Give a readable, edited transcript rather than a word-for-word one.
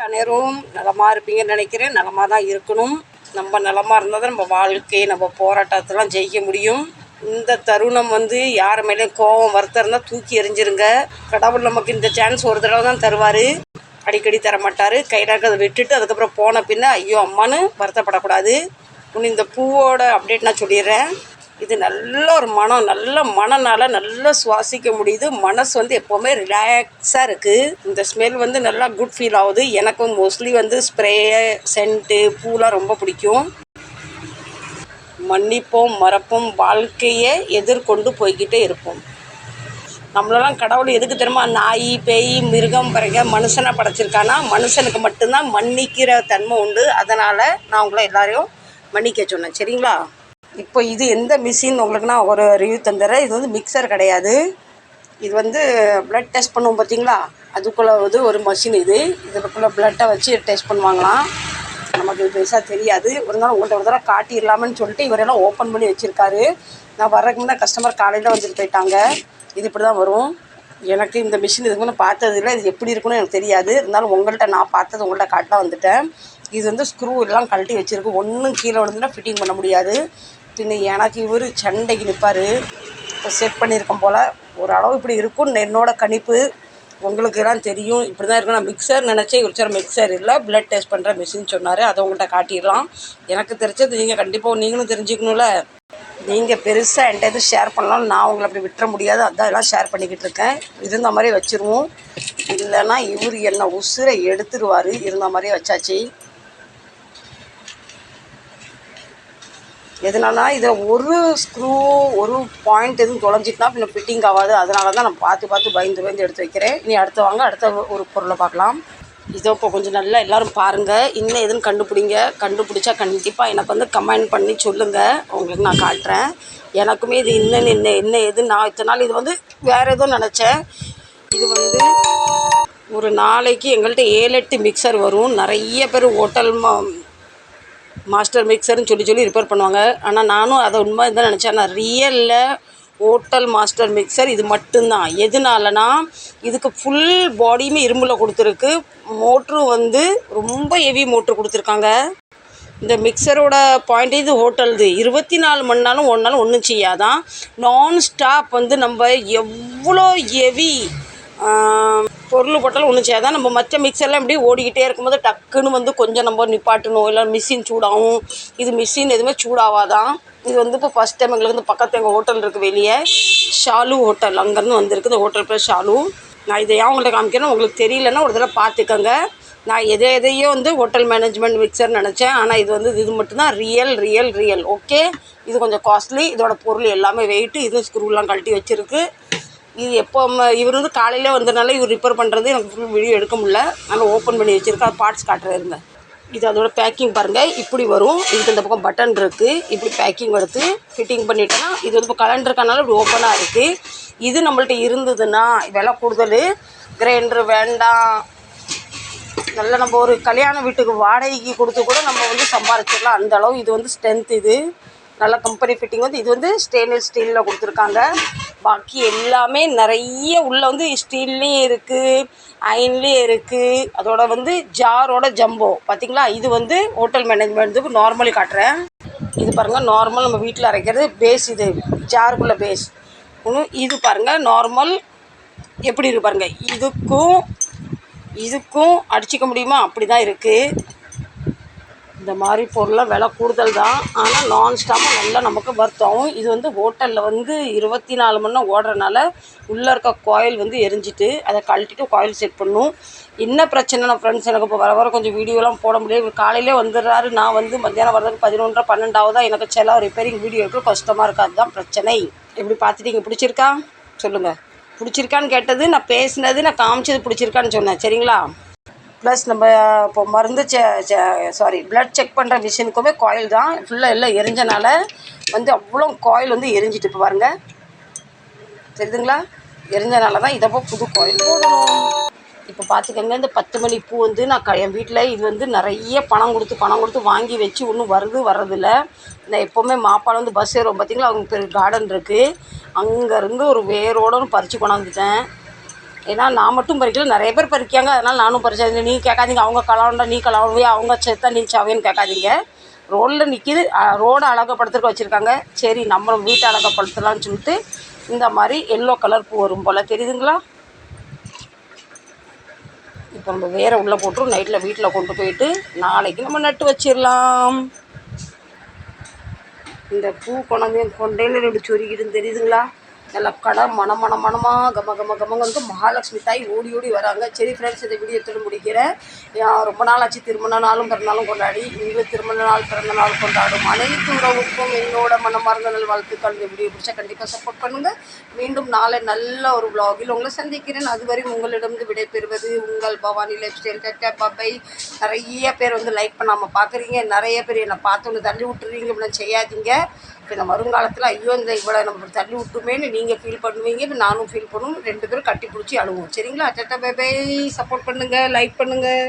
அனைவரும் நலமாக இருப்பீங்கன்னு நினைக்கிறேன். நலமாக தான் இருக்கணும். நம்ம நலமாக இருந்தால் தான் நம்ம வாழ்க்கையை நம்ம போராட்டத்தெல்லாம் ஜெயிக்க முடியும். இந்த தருணம் யார் மேலேயும் கோபம் வருத்தம் இருந்தால் தூக்கி எறிஞ்சிருங்க. கடவுள் நமக்கு இந்த சான்ஸ் ஒரு தடவை தான் தருவார், அடிக்கடி தரமாட்டார். கையில் இருக்கிறத விட்டுட்டு அதுக்கப்புறம் போன பின்ன ஐயோ அம்மானு வருத்தப்படக்கூடாது. இன்னும் இந்த பூவோட அப்டேட் நான் சொல்லிடுறேன். இது நல்ல ஒரு மனம், நல்ல மனனால் நல்லா சுவாசிக்க முடியுது. மனசு எப்போவுமே ரிலாக்ஸாக இருக்குது. இந்த ஸ்மெல் நல்லா குட் ஃபீல் ஆகுது. எனக்கும் மோஸ்ட்லி ஸ்ப்ரே, சென்ட்டு, பூலாம் ரொம்ப பிடிக்கும். மன்னிப்போம், மறப்போம், வாழ்க்கையை எதிர்கொண்டு போய்கிட்டே இருப்போம். நம்மளெல்லாம் கடவுள் எதுக்கு தெரியுமா நாய், பேய், மிருகம், பிறகு மனுஷனை படைச்சிருக்கானா? மனுஷனுக்கு மட்டும்தான் மன்னிக்கிற தன்மை உண்டு. அதனால் நான் உங்களை எல்லாரையும் மன்னிக்க சொன்னேன், சரிங்களா? இப்போ இது எந்த மிஷின் உங்களுக்கு நான் ஒரு ரிவ்யூ தந்துடுறேன். இது மிக்சர் கிடையாது. இது ப்ளட் டெஸ்ட் பண்ணுவோம் பார்த்தீங்களா, அதுக்குள்ளே ஒரு மஷின். இதுக்குள்ளே ப்ளட்டை வச்சு டெஸ்ட் பண்ணுவாங்களாம். நமக்கு இது பெருசாக தெரியாது. ஒரு நாள் உங்கள்கிட்ட ஒரு தடவை காட்டிடலாமன்னு சொல்லிட்டு இவரெல்லாம் ஓப்பன் பண்ணி வச்சுருக்காரு. நான் வர்றதுக்கு முன்னாடி கஸ்டமர் காலையில் வந்துட்டு போயிட்டாங்க. இது இப்படி தான் வரும். எனக்கு இந்த மிஷின் இதுக்கு முன்னே பார்த்ததில்லை. இது எப்படி இருக்குன்னு எனக்கு தெரியாது. இருந்தாலும் உங்கள்கிட்ட நான் பார்த்தது உங்கள்கிட்ட காட்டலாம் வந்துட்டேன். இது ஸ்க்ரூ எல்லாம் கழட்டி வச்சுருக்கு. ஒன்றும் கீழே விழுந்துன்னா ஃபிட்டிங் பண்ண முடியாது. பின்ன எனக்கு இவர் சண்டைக்கு நிற்பார். இப்போ செட் பண்ணியிருக்கோம் போல் ஓரளவு இப்படி இருக்கும்னு என்னோட கணிப்பு. உங்களுக்கு எல்லாம் தெரியும் இப்படி தான் இருக்கும். நான் மிக்சர் நினச்சேன். இவர் சார் மிக்சர் இல்லை, ப்ளட் டெஸ்ட் பண்ணுற மிஷின் சொன்னார். அதை உங்கள்கிட்ட காட்டிடலாம். எனக்கு தெரிஞ்சது நீங்கள் கண்டிப்பாக நீங்களும் தெரிஞ்சுக்கணும்ல. நீங்கள் பெருசாக என்கிட்ட எதுவும் ஷேர் பண்ணலாம், நான் உங்களை அப்படி விட்டுற முடியாது. அதான் எல்லாம் ஷேர் பண்ணிக்கிட்டு இருக்கேன். இருந்த மாதிரியே வச்சுருவோம். இல்லைன்னா இவர் என்னை உசுரை எடுத்துருவார். இருந்த மாதிரியே வச்சாச்சு. எதனால இதில் ஒரு ஸ்க்ரூ, ஒரு பாயிண்ட் எதுவும் தொலைஞ்சிட்டுனா பின்ன ஃபிட்டிங் ஆகாது. அதனால தான் நான் பார்த்து பயந்து எடுத்து வைக்கிறேன். இனி அடுத்து வாங்க, அடுத்த ஒரு பொருளை பார்க்கலாம். இதோ இப்போ கொஞ்சம் நல்லா எல்லோரும் பாருங்கள். இன்னும் எதுவும் கண்டுபிடிச்சா கண்டிப்பாக எனக்கு கமெண்ட் பண்ணி சொல்லுங்கள். உங்களுக்கு நான் காட்டுறேன். எனக்குமே இது என்ன எது நான் இத்தனை நாள் இது வேறு எதுவும் நினச்சேன். இது ஒரு நாளைக்கு எங்கள்கிட்ட 7-8 மிக்சர் வரும். நிறைய பேர் ஹோட்டல் மாஸ்டர் மிக்சர்னு சொல்லி ரிப்பேர் பண்ணுவாங்க. ஆனால் நானும் அதை உண்மை தான் நினச்சேன். நான் ரியலில் ஹோட்டல் மாஸ்டர் மிக்சர் இது மட்டும்தான். எதனாலனா இதுக்கு ஃபுல் பாடியுமே இரும்பில் கொடுத்துருக்கு. மோட்ரு ரொம்ப ஹெவி மோட்ரு கொடுத்துருக்காங்க. இந்த மிக்சரோட பாயிண்ட் இது ஹோட்டல்து 24 மணி நேரம் ஒன்றாலும் ஒன்றும் செய்யாதான். நான் ஸ்டாப் நம்ம எவ்வளோ ஹெவி பொருள் போட்டாலும் ஒன்றும் செய்யாதான். நம்ம மற்ற மிக்சர்லாம் இப்படி ஓடிக்கிட்டே இருக்கும்போது டக்குன்னு கொஞ்சம் நம்ம நிப்பாட்டணும், இல்லை மிஷின் சூடாகும். இது மிஷின் எதுவுமே சூடாகாதான். இது இப்போ ஃபஸ்ட் டைம் எங்களுக்கு பக்கத்து எங்கள் ஹோட்டல் இருக்குது வெளியே, ஷாலு ஹோட்டல், அங்கேருந்து வந்திருக்கு. இந்த ஹோட்டல் பேர் ஷாலு. நான் இதை ஏன் உங்கள்கிட்ட காமிக்கிறேன், உங்களுக்கு தெரியலன்னா ஒரு தடவை பார்த்துக்கோங்க. நான் எதையோ ஹோட்டல் மேனேஜ்மெண்ட் மிக்சர் நினச்சேன். ஆனால் இது மட்டும்தான் ரியல். ஓகே, இது கொஞ்சம் காஸ்ட்லி. இதோட பொருள் எல்லாமே வெயிட்டு. இது ஸ்க்ரூலாம் கழட்டி வச்சுருக்கு. இது எப்போ இவர் காலையிலே வந்ததுனால இவர் ரிப்பேர் பண்ணுறது எனக்கு ஃபுல் வீடியோ எடுக்க முடியல. அதனால் ஓப்பன் பண்ணி வச்சுருக்கேன். பார்ட்ஸ் காட்டுறேருங்க. இது அதோட பேக்கிங் பாருங்கள். இப்படி வரும். இதுக்கு இந்த பக்கம் பட்டன் இருக்குது. இப்படி பேக்கிங் எடுத்து ஃபிட்டிங் பண்ணிட்டோன்னா இது இப்போ கலண்டருக்கனால இப்படி ஓப்பனாக இருக்குது. இது நம்மள்ட்ட இருந்ததுன்னா விலை கூடுதல். கிரைண்டர் வேண்டாம், நல்லா நம்ம ஒரு கல்யாண வீட்டுக்கு வாடகைக்கு கொடுத்து கூட நம்ம சம்பாரிச்சிடலாம். அந்தளவு இது ஸ்ட்ரென்த். இது நல்ல கம்பெனி ஃபிட்டிங். இது ஸ்டெயின்லெஸ் ஸ்டீலில் கொடுத்துருக்காங்க. பாக்கி எல்லாமே நிறைய உள்ளே ஸ்டீல்லையும் இருக்குது, அயன்லேயும் இருக்குது. அதோட ஜாரோட ஜம்போ பார்த்திங்களா. இது ஹோட்டல் மேனேஜ்மெண்ட்டுக்கு நார்மலி காட்டுறேன். இது பாருங்கள், நார்மல் நம்ம வீட்டில் அரைக்கிறது பேஸ். இது ஜாருக்குள்ளே பேஸ். இது பாருங்கள் நார்மல் எப்படி இருக்குது பாருங்கள். இதுக்கும் அடிச்சிக்க முடியுமா? அப்படி தான் இருக்குது. இந்த மாதிரி பொருளாக விலை கூடுதல் தான். ஆனால் நான் ஸ்டாப்பாக நல்லா நமக்கு வர்த்தாகும். இது ஹோட்டலில் 24 மணி நேரம் ஓடுறதுனால உள்ளே இருக்க காயில் எரிஞ்சிட்டு அதை கழட்டிட்டு காயில் செட் பண்ணும். என்ன பிரச்சனைனா ஃப்ரெண்ட்ஸ், எனக்கு இப்போ வர கொஞ்சம் வீடியோலாம் போட முடியாது. காலையிலே வந்துடுறாரு. நான் மத்தியானம் வர்றதுக்கு 11-12 ஆகுதான். எனக்கு சில ரிப்பேரிங் வீடியோ எடுக்க கஷ்டமாக இருக்குது. அதுதான் பிரச்சனை. எப்படி பார்த்துட்டீங்க? பிடிச்சிருக்கா சொல்லுங்கள். பிடிச்சிருக்கான்னு கேட்டது நான் பேசினது, நான் காமிச்சது பிடிச்சிருக்கான்னு சொன்னேன், சரிங்களா? ப்ளஸ் நம்ம இப்போ மருந்து ப்ளட் செக் பண்ணுற மிஷினுக்குமே காயில் தான். ஃபுல்லாக எல்லாம் எரிஞ்சனால அவ்வளோ காயில் எரிஞ்சிட்டு இப்போ பாருங்கள், தெரியுதுங்களா? எரிஞ்சனால தான் இதை புது காயில் போடணும். இப்போ பார்த்துக்கோங்க, இந்த 10 மணி பூ நான் என் வீட்டில் இது நிறைய பணம் கொடுத்து வாங்கி வச்சு ஒன்றும் வர்றதில்ல. நான் எப்போவுமே மாப்பால் பஸ் ஏறுவோம் பார்த்தீங்களா, அவங்க பெரிய கார்டன் இருக்குது. அங்கேருந்து ஒரு வேரோடு பறித்து கொண்டாந்துட்டேன். ஏன்னா நான் மட்டும் பறிக்கல, நிறைய பேர் பறிக்காங்க, அதனால் நானும் பறிச்சேன். நீ கேட்காதீங்க அவங்க கலவண்டா நீ கலவையா அவங்க செத்தா நீ சாவேன்னு கேட்காதீங்க. ரோடில் நிற்கிது, ரோடை அழகப்படுத்துறதுக்கு வச்சுருக்காங்க. சரி நம்மளும் வீட்டை அழகப்படுத்தலாம்னு சொல்லிட்டு இந்த மாதிரி எல்லோ கலர் பூ வரும் போல் தெரியுதுங்களா. இப்போ நம்ம வேறு உள்ளே போட்டு நைட்டில் வீட்டில் கொண்டு போயிட்டு நாளைக்கு நம்ம நட்டு வச்சிடலாம். இந்த பூ கொண்டையில் 2 சொருகிடும் தெரியுதுங்களா. நல்லா கடை மனமாக கமகமகமங்க மகாலட்சுமி தாய் ஓடி ஓடி வராங்க. சரி ஃப்ரெண்ட்ஸ், இந்த வீடியோ எடுத்துட்டு முடிக்கிறேன். ரொம்ப நாள் ஆச்சு திருமண நாளும் பிறந்தநாளும் கொண்டாடி. நீங்களும் திருமண நாள் பிறந்த நாள் கொண்டாடும் அனைத்து உறவுக்கும் என்னோட மனமார்ந்த நல் வாழ்த்துக்கள். இந்த வீடியோ பிடிச்சா கண்டிப்பாக சப்போர்ட் பண்ணுங்கள். மீண்டும் நாளை நல்ல ஒரு vlogல் உங்களை சந்திக்கிறேன். அதுவரை உங்களிடம் விடைபெறுவது உங்கள் பவானி லைஃப் ஸ்டைல். பை. நிறைய பேர் லைக் பண்ணாமல் பார்க்குறீங்க, நிறைய பேர் என்னை பார்த்தோன்னு தள்ளி விட்டுறீங்க. இப்படிலாம் செய்யாதீங்க. இப்போ இந்த வருங்காலத்தில் ஐயோ இந்த இவ்வளோ நம்ம தள்ளி விட்டுமேன்னு நீங்கள் ஃபீல் பண்ணுவீங்க, இப்போ நானும் ஃபீல் பண்ணுவோம். 2 பேரும் கட்டி பிடிச்சி அழுவோம். சரிங்களா. பை. சப்போர்ட் பண்ணுங்கள், லைக் பண்ணுங்கள்.